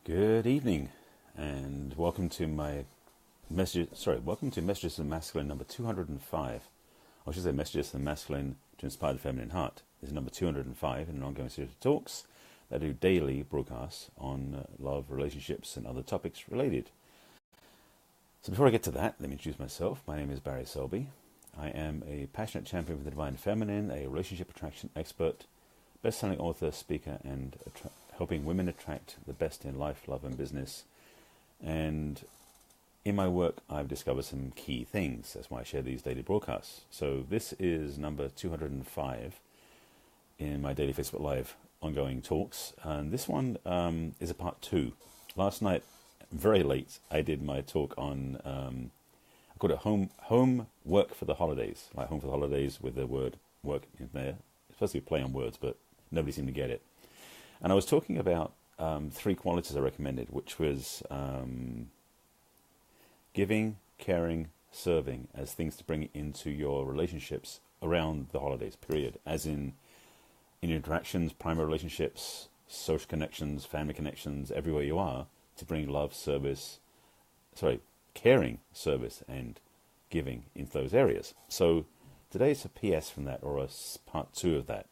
Good evening, and welcome to my message. Welcome to Messages of the Masculine number 205. Or I should say, Messages of the Masculine to Inspire the Feminine Heart. This is number 205 in an ongoing series of talks that do daily broadcasts on love, relationships, and other topics related. So before I get to that, let me introduce myself. My name is Barry Selby. I am a passionate champion for the divine feminine, a relationship attraction expert, best-selling author, speaker, and helping women attract the best in life, love, and business. And in my work, I've discovered some key things. That's why I share these daily broadcasts. So this is number 205 in my daily Facebook Live ongoing talks. And this one is a part 2. Last night, very late, I did my talk on, I called it home work for the holidays. Like home for the holidays with the word work in there. It's supposed to be a play on words, but nobody seemed to get it. And I was talking about 3 qualities I recommended, which was giving, caring, serving as things to bring into your relationships around the holidays, period. As in interactions, primary relationships, social connections, family connections, everywhere you are, to bring love, caring, service, and giving into those areas. So today it's a PS from that, or a part 2 of that.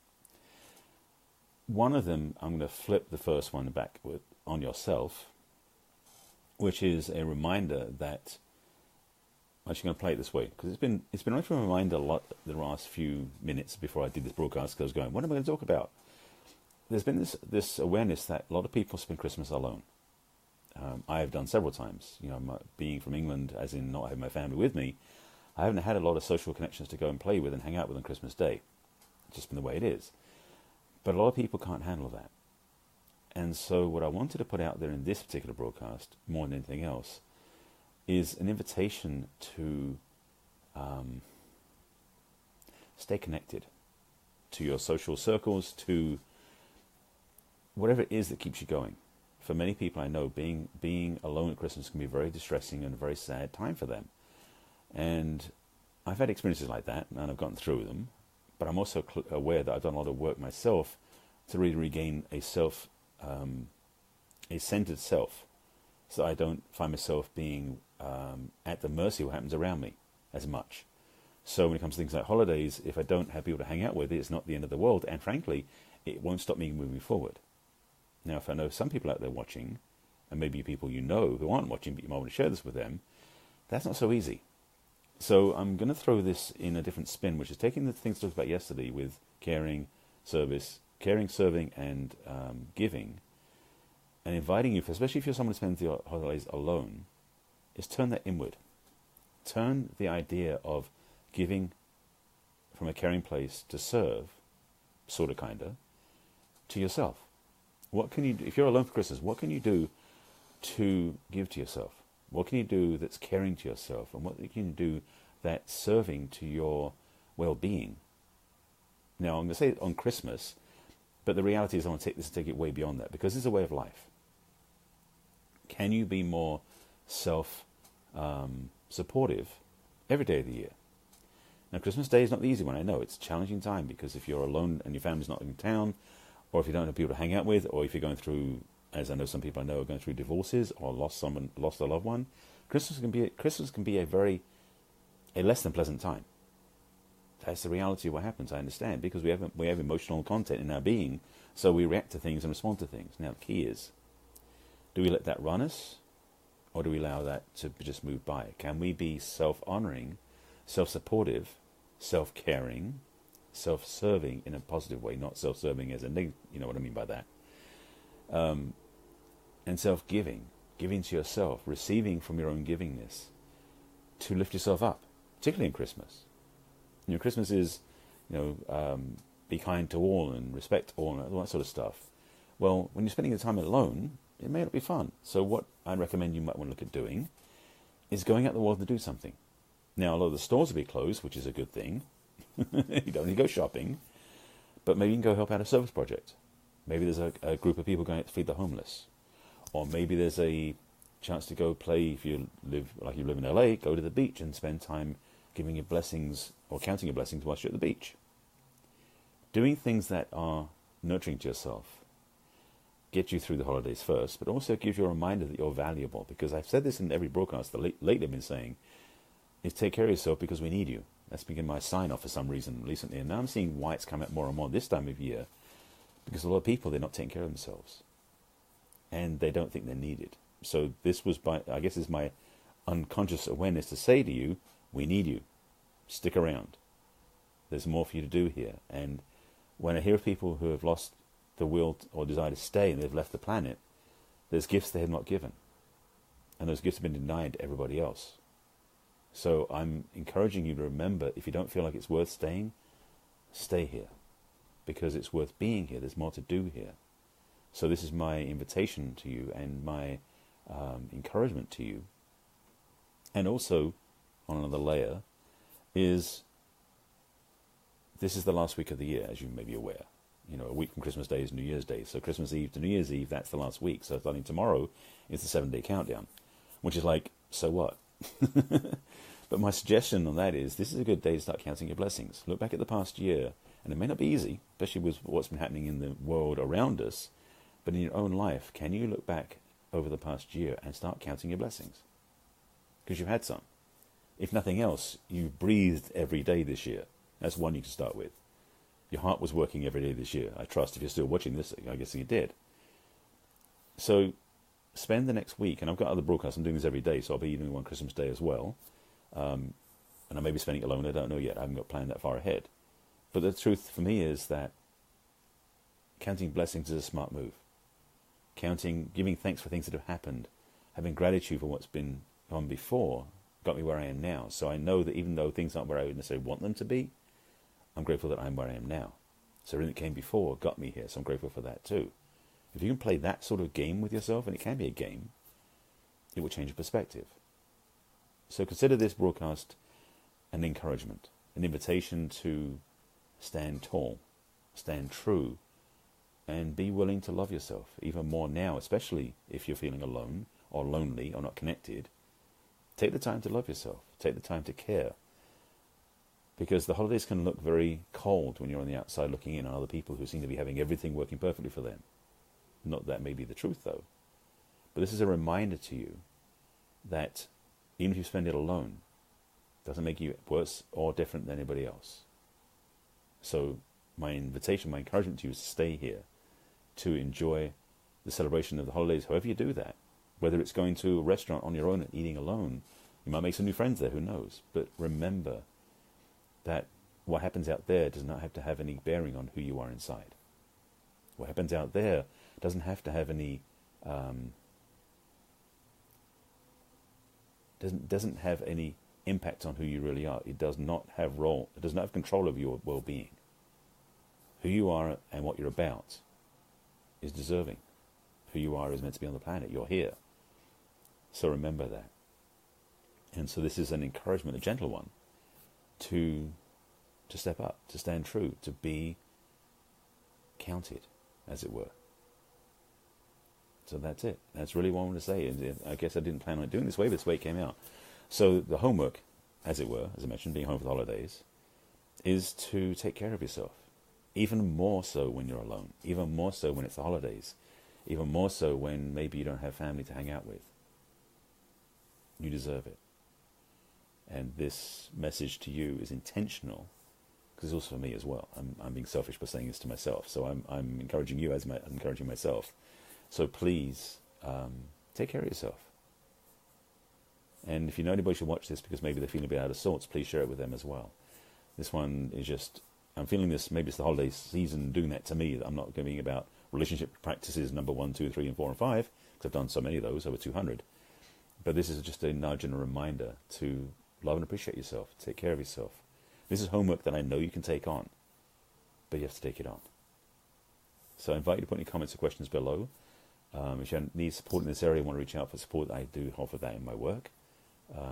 One of them, I'm going to flip the first one back on yourself, which is a reminder that I'm actually going to play it this way, because it's been running from a reminder a lot the last few minutes before I did this broadcast. Because I was going, what am I going to talk about? There's been this awareness that a lot of people spend Christmas alone. I have done several times. You know, being from England, as in not having my family with me, I haven't had a lot of social connections to go and play with and hang out with on Christmas Day. It's just been the way it is. But a lot of people can't handle that. And so what I wanted to put out there in this particular broadcast, more than anything else, is an invitation to stay connected to your social circles, to whatever it is that keeps you going. For many people I know, being alone at Christmas can be very distressing and a very sad time for them. And I've had experiences like that, and I've gotten through them. But I'm also aware that I've done a lot of work myself to really regain a centered self, so I don't find myself being at the mercy of what happens around me as much. So when it comes to things like holidays, if I don't have people to hang out with, it's not the end of the world, and frankly, it won't stop me moving forward. Now, if I know some people out there watching, and maybe people you know who aren't watching, but you might want to share this with them, that's not so easy. So I'm going to throw this in a different spin, which is taking the things I talked about yesterday with caring, serving, and giving, and inviting you, especially if you're someone who spends the holidays alone, is turn that inward. Turn the idea of giving from a caring place to serve, sort of, kind of, to yourself. What can you do? If you're alone for Christmas, what can you do to give to yourself? What can you do that's caring to yourself? And what can you do that's serving to your well-being? Now, I'm going to say it on Christmas, but the reality is I want to take it way beyond that, because it's a way of life. Can you be more self-supportive every day of the year? Now, Christmas Day is not the easy one. I know it's a challenging time, because if you're alone and your family's not in town, or if you don't have people to hang out with, or if you're going through, as I know some people I know are going through divorces or lost a loved one, Christmas can be a less than pleasant time. That's the reality of what happens, I understand, because we have emotional content in our being, so we react to things and respond to things. Now the key is, do we let that run us, or do we allow that to just move by? Can we be self-honoring, self-supportive, self-caring, self-serving in a positive way, not self-serving as a negative, you know what I mean by that, and self-giving, giving to yourself, receiving from your own givingness to lift yourself up, particularly in Christmas. You know, Christmas is, be kind to all and respect all and all that sort of stuff. Well, when you're spending the time alone, it may not be fun. So what I recommend you might want to look at doing is going out in the world to do something. Now, a lot of the stores will be closed, which is a good thing. You don't need to go shopping, but maybe you can go help out a service project. Maybe there's a group of people going out to feed the homeless, or maybe there's a chance to go play. If you live in LA, go to the beach and spend time giving your blessings or counting your blessings whilst you're at the beach. Doing things that are nurturing to yourself, get you through the holidays first, but also gives you a reminder that you're valuable. Because I've said this in every broadcast that lately I've been saying, is take care of yourself because we need you. That's been my sign-off for some reason recently. And now I'm seeing why it's come out more and more this time of year. Because a lot of people, they're not taking care of themselves. And they don't think they're needed. So this was, I guess, is my unconscious awareness to say to you, we need you. Stick around. There's more for you to do here. And when I hear of people who have lost the will or desire to stay and they've left the planet, there's gifts they have not given. And those gifts have been denied to everybody else. So I'm encouraging you to remember, if you don't feel like it's worth staying, stay here. Because it's worth being here. There's more to do here. So this is my invitation to you and my encouragement to you. And also, on another layer, is this is the last week of the year, as you may be aware. You know, a week from Christmas Day is New Year's Day. So Christmas Eve to New Year's Eve, that's the last week. So starting tomorrow is the 7-day countdown. Which is like, so what? But my suggestion on that is, this is a good day to start counting your blessings. Look back at the past year, and it may not be easy, especially with what's been happening in the world around us, but in your own life, can you look back over the past year and start counting your blessings? Because you've had some. If nothing else, you breathed every day this year. That's one you can start with. Your heart was working every day this year. I trust if you're still watching this, I guess you did. So spend the next week, and I've got other broadcasts, I'm doing this every day, so I'll be doing one Christmas Day as well. And I may be spending it alone, I don't know yet. I haven't got planned that far ahead. But the truth for me is that counting blessings is a smart move. Giving thanks for things that have happened, having gratitude for what's been on before, got me where I am now. So I know that even though things aren't where I would necessarily want them to be, I'm grateful that I'm where I am now. So everything that came before got me here, so I'm grateful for that too. If you can play that sort of game with yourself, and it can be a game, it will change your perspective. So consider this broadcast an encouragement, an invitation to stand tall, stand true, and be willing to love yourself even more now, especially if you're feeling alone or lonely or not connected. Take the time to love yourself. Take the time to care. Because the holidays can look very cold when you're on the outside looking in on other people who seem to be having everything working perfectly for them. Not that may be the truth, though. But this is a reminder to you that even if you spend it alone, it doesn't make you worse or different than anybody else. So my invitation, my encouragement to you is to stay here, to enjoy the celebration of the holidays, however you do that. Whether it's going to a restaurant on your own and eating alone, you might make some new friends there, who knows. But remember that what happens out there does not have to have any bearing on who you are inside. What happens out there doesn't have to have any doesn't have any impact on who you really are. It does not have control over your well-being. Who you are and what you're about is deserving. Who you are is meant to be on the planet. You're here. So remember that. And so this is an encouragement, a gentle one, to step up, to stand true, to be counted, as it were. So that's it. That's really what I want to say. And I guess I didn't plan on it doing this way, but this way it came out. So the homework, as it were, as I mentioned, being home for the holidays, is to take care of yourself. Even more so when you're alone. Even more so when it's the holidays. Even more so when maybe you don't have family to hang out with. You deserve it. And this message to you is intentional, because it's also for me as well. I'm being selfish by saying this to myself. So I'm encouraging you as I'm encouraging myself. So please, take care of yourself. And if you know anybody should watch this because maybe they're feeling a bit out of sorts, please share it with them as well. This one is just, I'm feeling this, maybe it's the holiday season doing that to me. That I'm not going about relationship practices number 1, 2, 3, and 4, and 5, because I've done so many of those, over 200. But this is just a nudge and a reminder to love and appreciate yourself. Take care of yourself. This is homework that I know you can take on, but you have to take it on. So I invite you to put any comments or questions below. If you need support in this area, want to reach out for support, I do offer that in my work.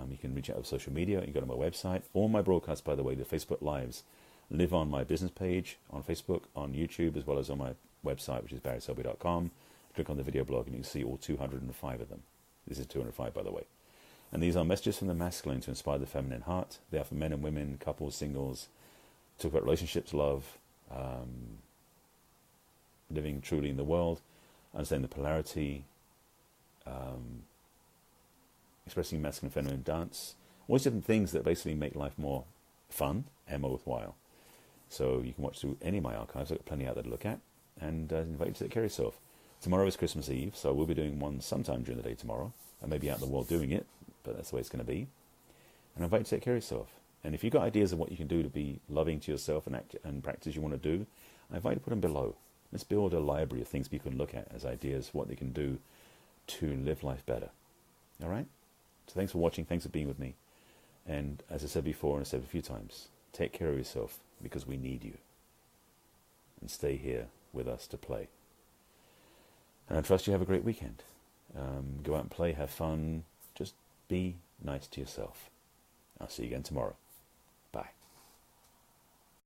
You can reach out over social media. You can go to my website. All my broadcasts, by the way, the Facebook Lives, live on my business page on Facebook, on YouTube, as well as on my website, which is barryselby.com. Click on the video blog and you can see all 205 of them. This is 205, by the way. And these are messages from the masculine to inspire the feminine heart. They are for men and women, couples, singles, talk about relationships, love, living truly in the world. understanding the polarity, expressing masculine and feminine dance, all these different things that basically make life more fun and more worthwhile. So you can watch through any of my archives. I've got plenty out there to look at, and invite you to take care of yourself. Tomorrow is Christmas Eve, so we'll be doing one sometime during the day tomorrow. I may be out in the world doing it, but that's the way it's going to be. And I invite you to take care of yourself. And if you've got ideas of what you can do to be loving to yourself and practice you want to do, I invite you to put them below. Let's build a library of things people can look at as ideas, what they can do to live life better. All right? So thanks for watching. Thanks for being with me. And as I said before, and I said a few times, take care of yourself because we need you. And stay here with us to play. And I trust you have a great weekend. Go out and play, have fun. Just be nice to yourself. I'll see you again tomorrow.